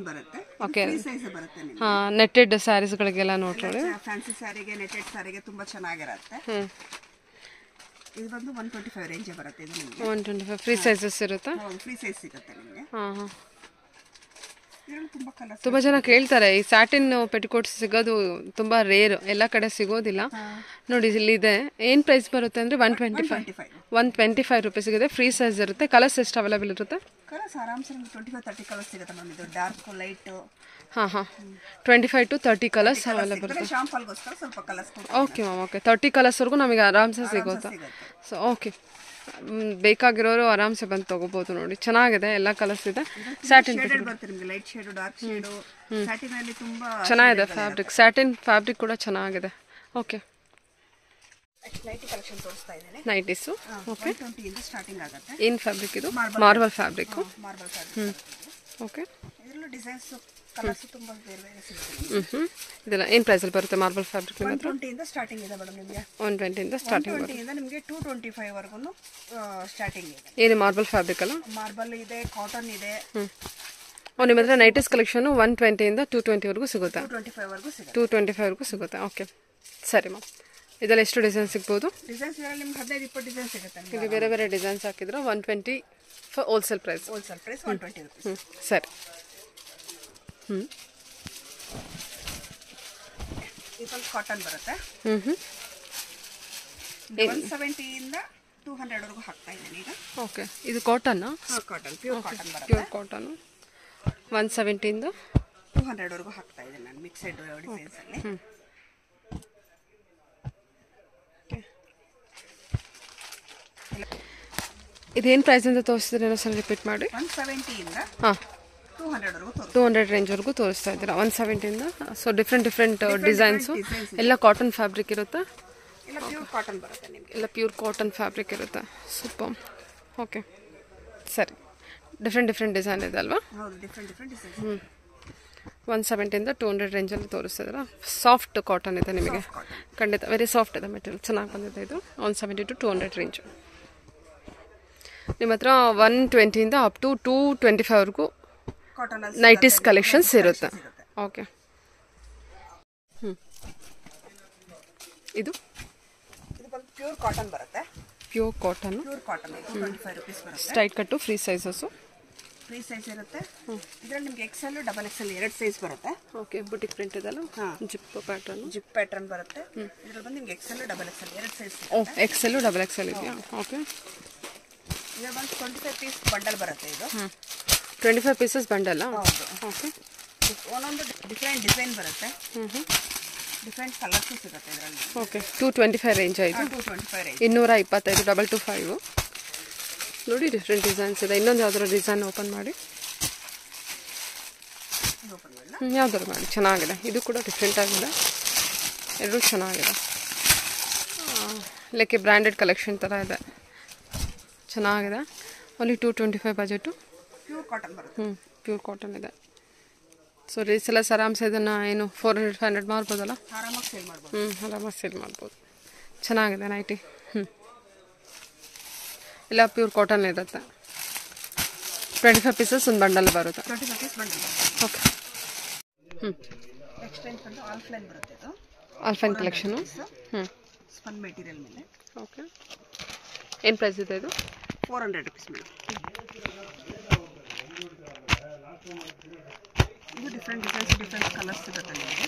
B: ಬರುತ್ತೆ.
A: ಓಕೆ,
B: ಫ್ರೀ ಸೈಜ್ ಬರುತ್ತೆ ನಿಮಗೆ.
A: ನೆಟ್ಟೆಡ್ ಸ್ಯಾರೀಸ್ಗಳಿಗೆಲ್ಲ ನೋಡ್ಕೊಳ್ಳಿ.
B: ಫ್ಯಾನ್ಸಿ ಸ್ಯಾರಿಗೆ, ನೆಟೆಡ್ ಸ್ಯಾರಿಗೆ ತುಂಬಾ ಚೆನ್ನಾಗಿರುತ್ತೆ. ಇದು ಬಂದು 125 ರೇಂಜ್ ಬರುತ್ತೆ. ಇದು ನಿಮಗೆ
A: 125 ಫ್ರೀ ಸೈಜಸ್ ಇರುತ್ತೆ.
B: ಫ್ರೀ ಸೈಜ್ ಸಿಗುತ್ತೆ ನಿಮಗೆ.
A: ತುಂಬ ಜನ ಕೇಳ್ತಾರೆ ಈ ಸ್ಯಾಟಿನ್ ಪೆಟಿಕೋಟ್ಸ್ ಸಿಗೋದು ತುಂಬ ರೇರ್, ಎಲ್ಲ ಕಡೆ ಸಿಗೋದಿಲ್ಲ. ನೋಡಿ ಇಲ್ಲಿದೆ. ಏನು ಪ್ರೈಸ್ ಬರುತ್ತೆ ಅಂದರೆ 125 ರೂಪೀಸ್ಗಿದೆ. ಫ್ರೀ ಸೈಜ್ ಇರುತ್ತೆ. ಕಲರ್ಸ್ ಎಷ್ಟು ಅವೈಲೇಬಲ್ ಇರುತ್ತೆ?
B: ಕಲರ್ಸ್ ಆರಾಮ್ಸೆ 25-30 ಕಲರ್ಸ್ ಸಿಗುತ್ತೆ ಮ್ಯಾಮ್. ಇದು dark, light.
A: 25 to 30 colours available ಇರುತ್ತೆ.
B: ಶಾಂಪಲ್ಗೋಸ್ಕರ ಸ್ವಲ್ಪ ಕಲರ್ಸ್.
A: Okay ma'am, okay. 30 ಕಲರ್ಸ್ವರೆಗೂ ನಮಗೆ ಆರಾಮ್ಸೆ ಸಿಗುತ್ತೆ. ಸೊ ಓಕೆ, ಬೇಕಾಗಿರೋರು ಆರಾಮ್ಸೆ ಬಂದು ತಗೋಬಹುದು. ನೋಡಿ ಚೆನ್ನಾಗಿದೆ, ಎಲ್ಲ ಕಲರ್ಸ್ ಇದೆ. Satin
B: light shade, dark shade, satin ಅಲ್ಲಿ ತುಂಬಾ
A: ಚೆನ್ನಾಗಿದೆ ಫ್ಯಾಬ್ರಿಕ್. ಸ್ಯಾಟಿನ್ ಫ್ಯಾಬ್ರಿಕ್ ಕೂಡ ಚೆನ್ನಾಗಿದೆ. ಓಕೆ,
B: ನೈಟಿ ಕಲೆಕ್ಷನ್ ತೋರಿಸ್ತಾ ಇದ್ದೇನೆ.
A: ನೈಟೀಸು. ಓಕೆ,
B: 120 ಇಂದ ಸ್ಟಾರ್ಟಿಂಗ್ ಆಗುತ್ತೆ.
A: ಏನು ಫ್ಯಾಬ್ರಿಕ್ ಇದು? Marble fabric. ಓಕೆ,
B: ಇದರಲ್ಲೂ ಡಿಸೈನ್ಸ್, ಕಲರ್ಸ್ ತುಂಬಾ ಬೇರೆ ಬೇರೆ ಸಿಗುತ್ತೆ.
A: ಇದೆಲ್ಲ ಏನು ಪ್ರೈಸಲ್ಲಿ ಬರುತ್ತೆ ಮಾರ್ಬಲ್ ಫ್ಯಾಬ್ರಿಕ್?
B: 120 ಇಂದ ಸ್ಟಾರ್ಟಿಂಗ್ ಇದೆ ಮೇಡಮ್ ನಿಮಗೆ.
A: 120 ಇಂದ ಸ್ಟಾರ್ಟಿಂಗ್ ಬರುತ್ತೆ.
B: 120 ಇಂದ ನಿಮಗೆ 225 ವರೆಗೂ ಸ್ಟಾರ್ಟಿಂಗ್ ಇದೆ.
A: ಏನು ಮಾರ್ಬಲ್ ಫ್ಯಾಬ್ರಿಕ್ ಅಲ್ಲ?
B: ಮಾರ್ಬಲ್ ಇದೆ, ಕಾಟನ್ ಇದೆ.
A: ನಿಮ್ಮ ಹತ್ರ ನೈಟೀಸ್ ಕಲೆಕ್ಷನ್ 120 ಇಂದ 220 ವರೆಗೂ ಸಿಗುತ್ತೆ. 225 ವರೆಗೂ ಸಿಗುತ್ತೆ. ಓಕೆ ಸರಿ ಮ್ಯಾಮ್. ಇದೆಲ್ಲ ಎಷ್ಟು ಡಿಸೈನ್ ಸಿಗ್ಬೋದು?
B: ಡಿಸೈನ್ಸ್ ನಿಮ್ಗೆ 15-20 ಡಿಸೈನ್ ಸಿಗುತ್ತೆ.
A: ಇಲ್ಲಿ ಬೇರೆ ಬೇರೆ ಡಿಸೈನ್ಸ್ ಹಾಕಿದ್ರೆ 120 ಫಾರ್ ಹೋಲ್ಸೇಲ್ ಪ್ರೈಸ್.
B: 120 ರೂಪೀಸ್.
A: ಸರಿ.
B: ಇದು ಕಾಟನ್ ಬರುತ್ತೆ. 170 ಇಂದ 200 ವರೆಗೂ ಹಾಕ್ತಾ ಇದ್ದೀನಿ ಈಗ.
A: ಓಕೆ, ಇದು ಕಾಟನ್?
B: ಕಾಟನ್, ಪ್ಯೂರ್ ಕಾಟನ್ ಬರುತ್ತೆ.
A: Pure cotton. 170 ಇಂದ
B: 200 ವರೆಗೂ ಹಾಕ್ತಾ ಇದ್ದೀನಿ ನಾನು ಮಿಕ್ಸೆಡ್ ಡಿಸೈನ್ಸ್ ಅಲ್ಲಿ.
A: ಇದೇನು ಪ್ರೈಸ್ ಅಂತ ತೋರಿಸಿದ್ರೆ ಇನ್ನೊಂದ್ಸಲ ರಿಪೀಟ್ ಮಾಡಿ.
B: 170 ಇಂದ
A: 200 ರೇಂಜ್ವರೆಗೂ ತೋರಿಸ್ತಾ ಇದ್ದೀರಾ. 170 ಇಂದ. ಸೊ ಡಿಫ್ರೆಂಟ್ ಡಿಸೈನ್ಸು, ಎಲ್ಲ ಕಾಟನ್ ಫ್ಯಾಬ್ರಿಕ್ ಇರುತ್ತೆ.
B: ಎಲ್ಲ ಪ್ಯೂರ್ ಕಾಟನ್ ಬರುತ್ತೆ ನಿಮಗೆ.
A: ಎಲ್ಲ ಪ್ಯೂರ್ ಕಾಟನ್ ಫ್ಯಾಬ್ರಿಕ್ ಇರುತ್ತೆ. ಸೂಪರ್. ಓಕೆ ಸರಿ. ಡಿಫ್ರೆಂಟ್ ಡಿಸೈನ್ ಇದೆ ಅಲ್ವಾ?
B: ಹೌದು, ಡಿಫ್ರೆಂಟ್ ಡಿಸೈನ್ಸ್.
A: 170 ಇಂದ 200 ರೇಂಜಲ್ಲಿ ತೋರಿಸ್ತಾ ಇದ್ದೀರಾ. ಸಾಫ್ಟ್ ಕಾಟನ್ ಇದೆ ನಿಮಗೆ. ಖಂಡಿತ ವೆರಿ ಸಾಫ್ಟ್ ಇದೆ ಮೆಟೀರಿಯಲ್, ಚೆನ್ನಾಗಿ ಬಂದಿದೆ ಇದು. 170 to 200 ರೇಂಜು. ನಿಮ್ಮ ಹತ್ರ 120 ಇಂದ ಅಪ್ ಟು 225 ವರೆಗೂ ನೈಟೀಸ್ ಕಲೆಕ್ಷನ್ಸ್ ಇರುತ್ತೆ. ಓಕೆ,
B: ಇದು ಬಂದು ಪ್ಯೂರ್ ಕಾಟನ್ ಬರುತ್ತೆ.
A: ಪ್ಯೂರ್ ಕಾಟನ್
B: 25 ರೂಪೀಸ್ ಬರುತ್ತೆ.
A: ಸ್ಟ್ರೈಟ್ ಕಟ್ಟು, ಫ್ರೀ ಸೈಜಸ್ಸು.
B: ಫ್ರೀ ಸೈಜ್ ಇರುತ್ತೆ. ಇದರಲ್ಲಿ ನಿಮಗೆ XL, XXL 2 ಸೈಜ್ ಬರುತ್ತೆ.
A: ಓಕೆ, ಬುಟಿಕ್ ಪ್ರಿಂಟ್ ಇದೆಲ್ಲ. ಜಿಪ್ ಪ್ಯಾಟರ್ನ್ ಬರುತ್ತೆ. ಇದರಲ್ಲಿ ಬಂದು ನಿಮಗೆ XL, XXL 2 size. XL, XXL ಇದೆಯಾ? ಓಕೆ.
B: ಇದು ಬಂದು 25 ಪೀಸ್ ಬಂಡಲ್ ಬರುತ್ತೆ. ಇದು
A: 25 ಪೀಸಸ್ ಬಂಡಲ್ಲ?
B: ಹೌದು.
A: ಓಕೆ.
B: ಒಂದೊಂದು ಡಿಫ್ರೆಂಟ್ ಡಿಸೈನ್ ಬರುತ್ತೆ. ಡಿಫ್ರೆಂಟ್ ಕಲರ್ಸು ಸಿಗುತ್ತೆ ಇದರಲ್ಲಿ.
A: ಓಕೆ 225 ರೇಂಜ್ ಆಯಿತು.
B: 225 ರೇಂಜ್.
A: 225 225 ನೋಡಿ ಡಿಫ್ರೆಂಟ್ ಡಿಸೈನ್ಸ್ ಇದೆ. ಇನ್ನೊಂದು ಯಾವ್ದಾದ್ರು ಡಿಸೈನ್ ಓಪನ್ ಮಾಡಿ. ಯಾವ್ದಾದ್ರು ಮಾಡಿ ಚೆನ್ನಾಗಿದೆ. ಇದು ಕೂಡ ಡಿಫ್ರೆಂಟ್ ಆಗಿದೆ. ಎರಡೂ ಚೆನ್ನಾಗಿದೆ. ಲೈಕ್ ಬ್ರ್ಯಾಂಡೆಡ್ ಕಲೆಕ್ಷನ್ ಥರ ಇದೆ. ಚೆನ್ನಾಗಿದೆ. Only 225 budget.
B: ಪ್ಯೂರ್ ಕಾಟನ್ ಬರುತ್ತೆ.
A: ಪ್ಯೂರ್ ಕಾಟನ್ ಇದೆ. ಸೊ ರೀಸೆಲ್ಲರ್ಸ್ ಆರಾಮ್ಸೆ ಇದನ್ನು ಏನು 400-500 ಮಾರ್ಬೋದಲ್ಲ.
B: ಆರಾಮಾಗಿ ಸೇಲ್ ಮಾಡ್ಬೋದು.
A: ಆರಾಮಾಗಿ ಸೇಲ್ ಮಾಡ್ಬೋದು. ಚೆನ್ನಾಗಿದೆ ನೈಟಿ. ಇಲ್ಲ ಪ್ಯೂರ್ ಕಾಟನ್ ಇರುತ್ತೆ. 25 ಪೀಸಸ್ ಒಂದು ಬಂಡಲ್ ಬರುತ್ತೆ.
B: 25 piece bundle.
A: Okay.
B: Next time ಬಂದು ಆಲ್ಫ್ಲೈನ್ ಬರುತ್ತೆ ಇದು.
A: ಆಲ್ಫೈನ್ ಕಲೆಕ್ಷನು.
B: ಸ್ಪನ್ ಮೆಟೀರಿಯಲ್ ಮೇಲೆ.
A: ಓಕೆ. ಏನು ಪ್ರೈಸ್ ಇದೆ ಇದು?
B: 400 ರುಪೀಸ್ ಮೇಡಮ್. ಇದು ಡಿಫ್ರೆಂಟ್ ಕಲರ್ಸ್ ಸಿಗುತ್ತೆ ನಿಮಗೆ.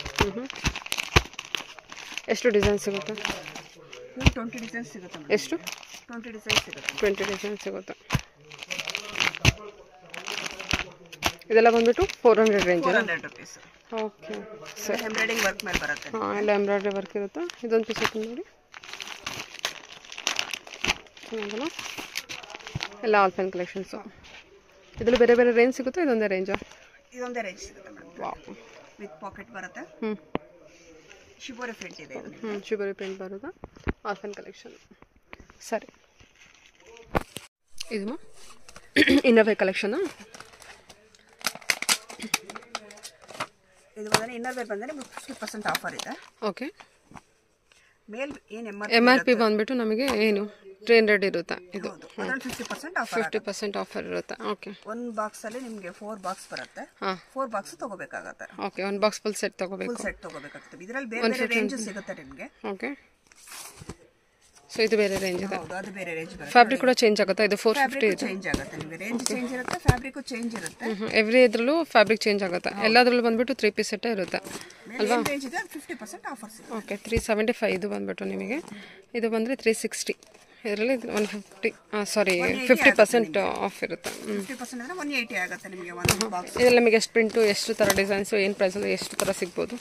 A: ಎಷ್ಟು ಡಿಸೈನ್ ಸಿಗುತ್ತೆ?
B: 20 ಡಿಸೈನ್ಸ್ ಸಿಗುತ್ತೆ.
A: ಎಷ್ಟು?
B: 20 ಡಿಸೈನ್ಸ್ ಸಿಗುತ್ತೆ.
A: 20 ಡಿಸೈನ್ ಸಿಗುತ್ತೆ. ಇದೆಲ್ಲ ಬಂದ್ಬಿಟ್ಟು 400 range.
B: 400 rupees.
A: Okay sir.
B: Embroidering work ಮೇಲೆ ಬರುತ್ತೆ.
A: ಎಲ್ಲ ಎಂಬ್ರಾಯ್ಡ್ರಿ ವರ್ಕ್ ಇರುತ್ತೆ. ಇದೊಂದು ಪೀಸ್ ಓಪನ್ ಮಾಡಿ. ಚೆನ್ನಾಗಲ್ಲ? ಎಲ್ಲ ಆಲ್ಫೈನ್ ಕಲೆಕ್ಷನ್ಸು. ಇದರಲ್ಲಿ ಬೇರೆ ಬೇರೆ ರೇಂಜ್ ಸಿಗುತ್ತೆ. ಇದೊಂದೇ ರೇಂಜಾ?
B: ಇದೊಂದೇ ರೇಂಜ್ ಸಿಗುತ್ತೆ ಮೇಡಮ್.
A: ವಾವ್.
B: ವಿತ್ ಪಾಕೆಟ್ ಬರುತ್ತೆ. ಶಿಬೋರಿ ಪ್ರಿಂಟ್ ಇದೆ ಇದು.
A: ಶಿಬೋರಿ ಪ್ರಿಂಟ್ ಬರುತ್ತೆ. ಆಲ್ಫೈನ್ ಕಲೆಕ್ಷನ್. ಸರಿ. ಇದು ಇನ್ನರ್ವೇರ್ ಕಲೆಕ್ಷನ್.
B: ಇದು ಬಂದರೆ ಇನ್ನರ್ ವೇರ್ ಬಂದರೆ 50% ಆಫರ್ ಇದೆ.
A: ಓಕೆ.
B: ಮೇಲ್ ಏನು
A: MRP ಬಂದ್ಬಿಟ್ಟು ನಮಗೆ ಏನು 300 ಇರುತ್ತೆ. ಇದು
B: 50% ಆಫರ್.
A: 50% ಆಫರ್ ಇರುತ್ತೆ. ಓಕೆ.
B: ಒಂದು ಬಾಕ್ಸ್ ಅಲ್ಲಿ ನಿಮಗೆ 4 ಬಾಕ್ಸ್ ಬರುತ್ತೆ. 4 ಬಾಕ್ಸ್ ತಗೋಬೇಕಾಗುತ್ತೆ.
A: ಓಕೆ. ಒಂದು ಬಾಕ್ಸ್ ಫುಲ್ ಸೆಟ್ ತಗೋಬೇಕು.
B: ಫುಲ್ ಸೆಟ್ ತಗೋಬೇಕಾಗುತ್ತೆ. ಇದರಲ್ಲಿ ಬೇರೆ ಬೇರೆ ರೇಂಜ್ ಸಿಗುತ್ತೆ ನಿಮಗೆ.
A: ಓಕೆ. ಸೊ ಇದು ಬೇರೆ ರೇಂಜ್ ಇದೆ.
B: ಹೌದು, ಅದು ಬೇರೆ ರೇಂಜ್ ಬರುತ್ತೆ.
A: ಫ್ಯಾಬ್ರಿಕ್ ಕೂಡ ಚೇಂಜ್ ಆಗುತ್ತೆ. ಇದು 450 ಇದೆ.
B: ಚೇಂಜ್ ಆಗುತ್ತೆ ನಿಮಗೆ. ರೇಂಜ್ ಚೇಂಜ್ ಇರುತ್ತೆ, ಫ್ಯಾಬ್ರಿಕ್ ಚೇಂಜ್ ಇರುತ್ತೆ.
A: ಎವ್ರಿ ಇದ್ರಲ್ಲೂ ಫ್ಯಾಬ್ರಿಕ್ ಚೇಂಜ್ ಆಗುತ್ತೆ. ಎಲ್ಲದರಲ್ಲೂ ಬಂದ್ಬಿಟ್ಟು 3 ಪೀಸ್ ಸೆಟ್ ಇರುತ್ತೆ ಅಲ್ವಾ?
B: ರೇಂಜ್ ಇದೆ 50% ಆಫರ್ ಸಿಗುತ್ತೆ.
A: ಓಕೆ. 375 ಇದು ಬಂದ್ಬಿಟ್ಟು ನಿಮಗೆ. ಇದು ಬಂದರೆ 360. ಇದರಲ್ಲಿ 150 ಸಾರಿ 50% ಆಫ್ ಇರುತ್ತೆ.
B: 50% ಅಂದರೆ 180 ಆಗುತ್ತೆ ನಿಮಗೆ ಒಂದು ಬಾಕ್ಸ್.
A: ಇದರಲ್ಲಿ ನಮಗೆ ಎಷ್ಟು ಪ್ರಿಂಟು, ಎಷ್ಟು ಥರ ಡಿಸೈನ್ಸು, ಏನು ಪ್ರೈಸಲ್ಲಿ ಎಷ್ಟು ಥರ ಸಿಗ್ಬೋದು?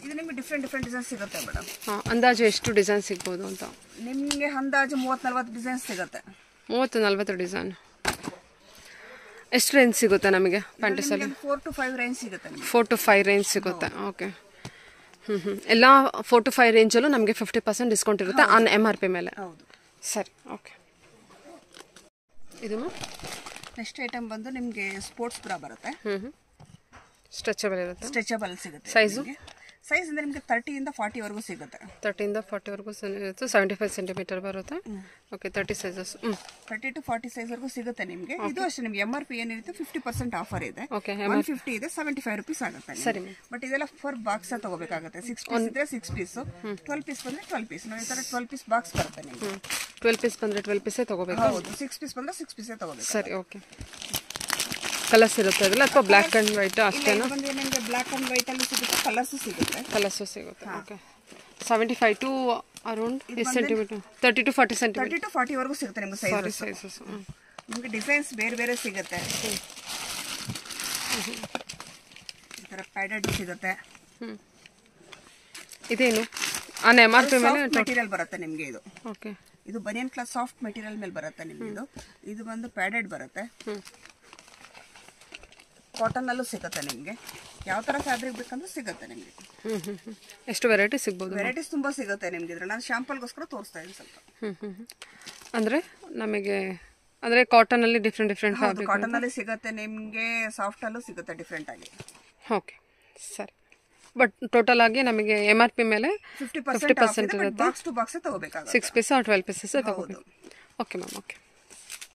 B: ಇದು ನಿಮಗೆ ಡಿಫ್ರೆಂಟ್ ಡಿಸೈನ್ ಸಿಗುತ್ತೆ ಮೇಡಮ್.
A: ಅಂದಾಜು ಎಷ್ಟು ಡಿಸೈನ್ ಸಿಗ್ಬೋದು ಅಂತ?
B: ನಿಮಗೆ ಅಂದಾಜು 30-40 ಡಿಸೈನ್ ಸಿಗುತ್ತೆ.
A: 30-40 ಡಿಸೈನ್. ಎಷ್ಟು ರೇಂಜ್ ಸಿಗುತ್ತೆ ನಮಗೆ ಪ್ಯಾಂಟೀಸಲ್ಲಿ?
B: 4 to 5 ರೇಂಜ್ ಸಿಗುತ್ತೆ.
A: 4 to 5 ರೇಂಜ್ ಸಿಗುತ್ತೆ. ಓಕೆ. ಎಲ್ಲ 4 to 5 ರೇಂಜಲ್ಲೂ ನಮಗೆ 50% ಡಿಸ್ಕೌಂಟ್ ಇರುತ್ತೆ ಆನ್ MRP ಮೇಲೆ.
B: ಹೌದು.
A: ಸರಿ. ಓಕೆ. ಇದು
B: ನೆಕ್ಸ್ಟ್ ಐಟಮ್ ಬಂದು ನಿಮಗೆ ಸ್ಪೋರ್ಟ್ಸ್ ಬ್ರಾ ಬರುತ್ತೆ.
A: ಸ್ಟ್ರೆಚಬಲ್ ಇರುತ್ತೆ.
B: ಸ್ಟ್ರೆಚಬಲ್ ಸಿಗುತ್ತೆ.
A: ಸೈಜು?
B: ಸೈಜ್ ಅಂದರೆ ನಿಮಗೆ 30 ಇಂದ 40 ವರೆಗೂ ಸಿಗುತ್ತೆ.
A: 30 ಇಂದ 40 ವರೆಗೂ ಇರುತ್ತೆ. 75 ಸೆಂಟಿಮೀಟರ್ ಬರುತ್ತೆ. ಓಕೆ. 30 ಸೈಜಸ್.
B: 30 to 40 ಸೈಜ್ ವರೆಗೂ ಸಿಗುತ್ತೆ ನಿಮಗೆ. ಇದು ಅಷ್ಟೇ ನಿಮಗೆ MRP ಏನಿರುತ್ತೆ 50% ಆಫರ್ ಇದೆ.
A: ಓಕೆ.
B: 150 ಇದೆ, 75 ರುಪೀಸ್ ಆಗುತ್ತೆ.
A: ಸರಿ.
B: ಬಟ್ ಇದೆಲ್ಲ ಫರ್ ಬಾಕ್ಸ್ ತಗೋಬೇಕಾಗುತ್ತೆ. 6 ಪೀಸ್ ಇದ್ರೆ 6 ಪೀಸ್, 12 ಪೀಸ್ ಬಂದ್ರೆ 12 ಪೀಸ್. ನಾವು ಈ ತರ 12 ಪೀಸ್ ಬಾಕ್ಸ್ ಬರುತ್ತೆ ನಿಮಗೆ.
A: 12 ಪೀಸ್ ಬಂದರೆ 12 ಪೀಸೇ ತಗೋಬೇಕು.
B: ಹೌದು. 6 ಪೀಸ್ ಬಂದ್ರೆ 6 ಪೀಸೇ ತಗೋಬೇಕು.
A: ಸರಿ. ಓಕೆ. ಕಲರ್ಸ್ ಇರುತ್ತೆ ಅದಲ್ಲ ಅಥವಾ ಬ್ಲ್ಯಾಕ್ ಆ್ಯಂಡ್ ವೈಟ್ ಅಷ್ಟೇನಾ?
B: ಬಂದು ನಿಮಗೆ ಬ್ಲ್ಯಾಕ್ ಆ್ಯಂಡ್ ವೈಟ್ ಅಲ್ಲಿ ಸಿಗುತ್ತೆ, ಕಲರ್ಸ್ ಸಿಗುತ್ತೆ.
A: ಕಲರ್ಸು ಸಿಗುತ್ತೆ. ಓಕೆ. 75 to ಅರೌಂಡ್ ಎಷ್ಟು ಸೆಂಟಿಮೀಟರ್? 30 to 40 centimetre.
B: 30 to 40 ವರೆಗೂ ಸಿಗುತ್ತೆ ನಿಮಗೆ
A: ಸೈಜಸ್.
B: ನಿಮಗೆ ಡಿಸೈನ್ಸ್ ಬೇರೆ ಬೇರೆ ಸಿಗುತ್ತೆ. ಈ ಥರ ಪ್ಯಾಡೆಡ್ ಸಿಗುತ್ತೆ.
A: ಇದೇನು ಆನ್ MRP ಮೇಲೆ
B: ಮೆಟೀರಿಯಲ್ ಬರುತ್ತೆ ನಿಮಗೆ. ಇದು
A: ಓಕೆ.
B: ಇದು ಬನಿಯನ್ ಕ್ಲಾತ್ ಸಾಫ್ಟ್ ಮೆಟೀರಿಯಲ್ ಮೇಲೆ ಬರುತ್ತೆ ನಿಮಗೆ. ಇದು ಬಂದು ಪ್ಯಾಡೆಡ್ ಬರುತ್ತೆ. ಕಾಟನ್ ಅಲ್ಲೂ ಸಿಗುತ್ತೆ ನಿಮಗೆ. ಯಾವ ತರ ಫ್ಯಾಬ್ರಿಕ್ ಬೇಕಂದ್ರೆ ಸಿಗುತ್ತೆ ನಿಮಗೆ.
A: ಎಷ್ಟು ವೆರೈಟಿ ಸಿಗ್ಬೋದು?
B: ವೆರೈಟೀಸ್ ತುಂಬಾ ಸಿಗುತ್ತೆ ನಿಮಗೆ. ಇದ್ರಲ್ಲಿ ನಾನು ಶಾಂಪಲ್ಗೋಸ್ಕರ ತೋರಿಸ್ತಾ ಇದ್ದೀನಿ ಸ್ವಲ್ಪ.
A: ಅಂದರೆ ನಮಗೆ ಅಂದರೆ ಕಾಟನ್ ಅಲ್ಲಿ ಡಿಫ್ರೆಂಟ್ ಫ್ಯಾಬ್ರಿಕ್.
B: ಕಾಟನ್ ಅಲ್ಲಿ ಸಿಗುತ್ತೆ ನಿಮಗೆ, ಸಾಫ್ಟ್ ಅಲ್ಲೂ ಸಿಗುತ್ತೆ ಡಿಫ್ರೆಂಟ್ ಆಗಿ.
A: ಓಕೆ. ಸರಿ. ಬಟ್ ಟೋಟಲ್ ಆಗಿ ನಮಗೆ MRP ಮೇಲೆ
B: 50% ಇರುತ್ತೆ. ಬಾಕ್ಸ್ ಟು ಬಾಕ್ಸ್ ತಗೋಬೇಕಾಗುತ್ತೆ.
A: 6 ಪೀಸ್ 12 ಪೀಸಸ್ ತಗೋಬೇಕು. Okay ma'am. ಓಕೆ.